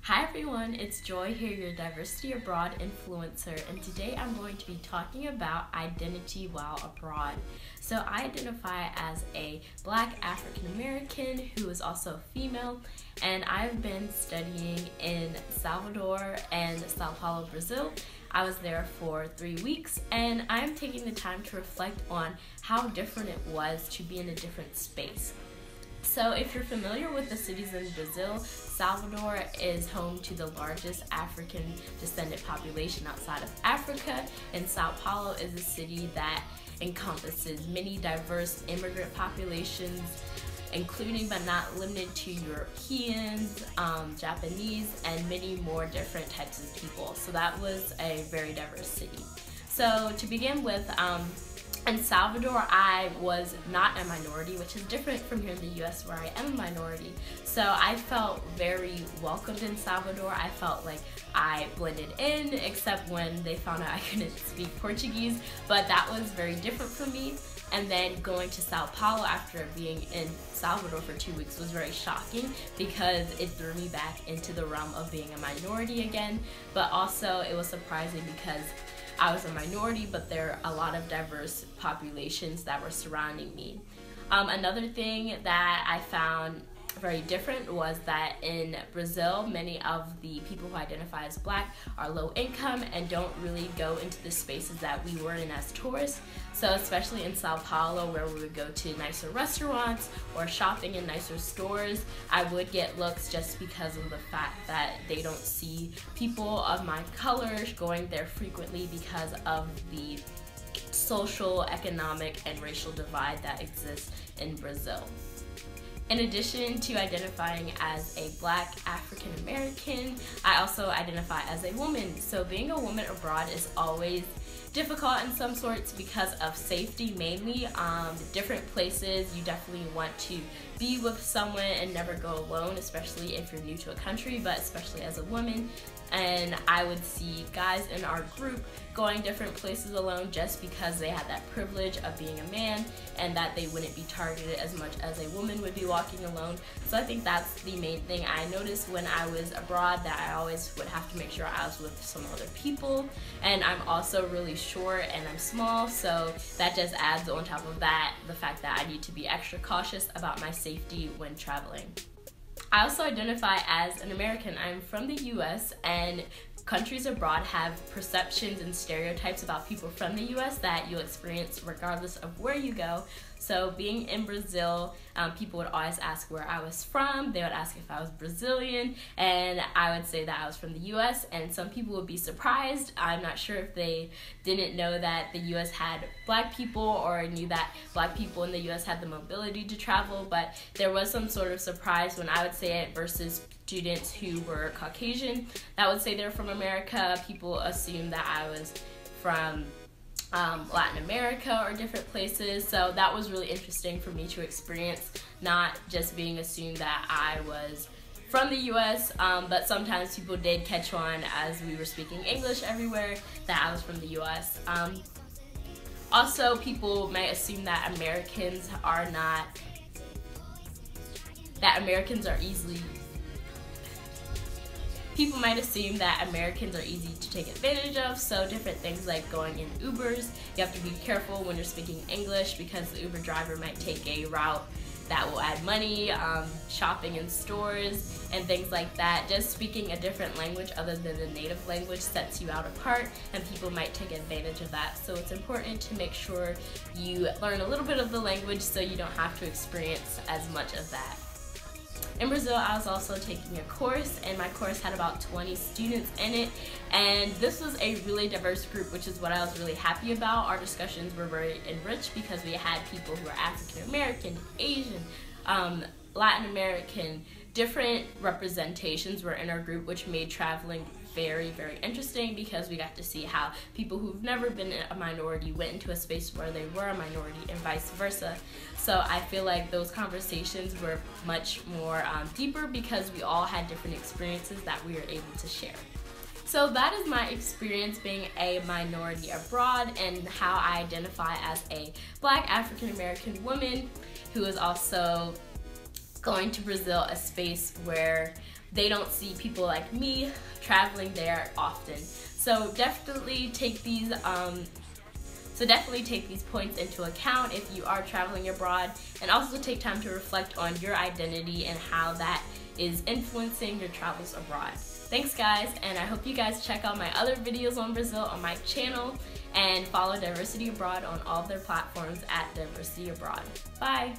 Hi everyone, it's Joy here, your Diversity Abroad influencer, and today I'm going to be talking about identity while abroad. So I identify as a Black African American who is also female, and I've been studying in Salvador and Sao Paulo, Brazil. I was there for 3 weeks, and I'm taking the time to reflect on how different it was to be in a different space. So if you're familiar with the cities in Brazil, Salvador is home to the largest African descendant population outside of Africa, and Sao Paulo is a city that encompasses many diverse immigrant populations, including but not limited to Europeans, Japanese, and many more different types of people. So that was a very diverse city. So to begin with, in Salvador, I was not a minority, which is different from here in the US where I am a minority. So I felt very welcomed in Salvador. I felt like I blended in, except when they found out I couldn't speak Portuguese, but that was very different for me. And then going to Sao Paulo after being in Salvador for 2 weeks was very shocking because it threw me back into the realm of being a minority again, but also it was surprising because I was a minority, but there are a lot of diverse populations that were surrounding me. Another thing that I found very different was that in Brazil, many of the people who identify as Black are low income and don't really go into the spaces that we were in as tourists. So especially in Sao Paulo, where we would go to nicer restaurants or shopping in nicer stores, I would get looks just because of the fact that they don't see people of my color going there frequently because of the social, economic, and racial divide that exists in Brazil. In addition to identifying as a Black African American, I also identify as a woman. So being a woman abroad is always difficult in some sorts because of safety mainly. Different places, you definitely want to be with someone and never go alone, especially if you're new to a country, but especially as a woman. And I would see guys in our group going different places alone just because they had that privilege of being a man and that they wouldn't be targeted as much as a woman would be walking alone. So I think that's the main thing I noticed when I was abroad, that I always would have to make sure I was with some other people. And I'm also really short and I'm small, so that just adds on top of that the fact that I need to be extra cautious about my safety when traveling. I also identify as an American. I'm from the US, and countries abroad have perceptions and stereotypes about people from the US that you'll experience regardless of where you go. So being in Brazil, people would always ask where I was from. They would ask if I was Brazilian, and I would say that I was from the US, and some people would be surprised. I'm not sure if they didn't know that the US had Black people or knew that Black people in the US had the mobility to travel, but there was some sort of surprise when I would say it versus students who were Caucasian that would say they're from America. People assumed that I was from Latin America or different places, so that was really interesting for me to experience, not just being assumed that I was from the US, but sometimes people did catch on as we were speaking English everywhere that I was from the US. Also, people may assume that Americans are easily People might assume that Americans are easy to take advantage of, so different things like going in Ubers. You have to be careful when you're speaking English because the Uber driver might take a route that will add money, shopping in stores, and things like that. Just speaking a different language other than the native language sets you out apart, and people might take advantage of that. So it's important to make sure you learn a little bit of the language so you don't have to experience as much of that. In Brazil, I was also taking a course, and my course had about 20 students in it, and this was a really diverse group, which is what I was really happy about. Our discussions were very enriched because we had people who were African American, Asian, Latin American, different representations were in our group, which made traveling very, very interesting because we got to see how people who've never been a minority went into a space where they were a minority and vice versa. So I feel like those conversations were much more deeper because we all had different experiences that we were able to share. So that is my experience being a minority abroad and how I identify as a Black African American woman who is also going to Brazil, a space where they don't see people like me traveling there often. So definitely take these points into account if you are traveling abroad, and also take time to reflect on your identity and how that is influencing your travels abroad. Thanks guys, and I hope you guys check out my other videos on Brazil on my channel, and follow Diversity Abroad on all of their platforms at Diversity Abroad. Bye!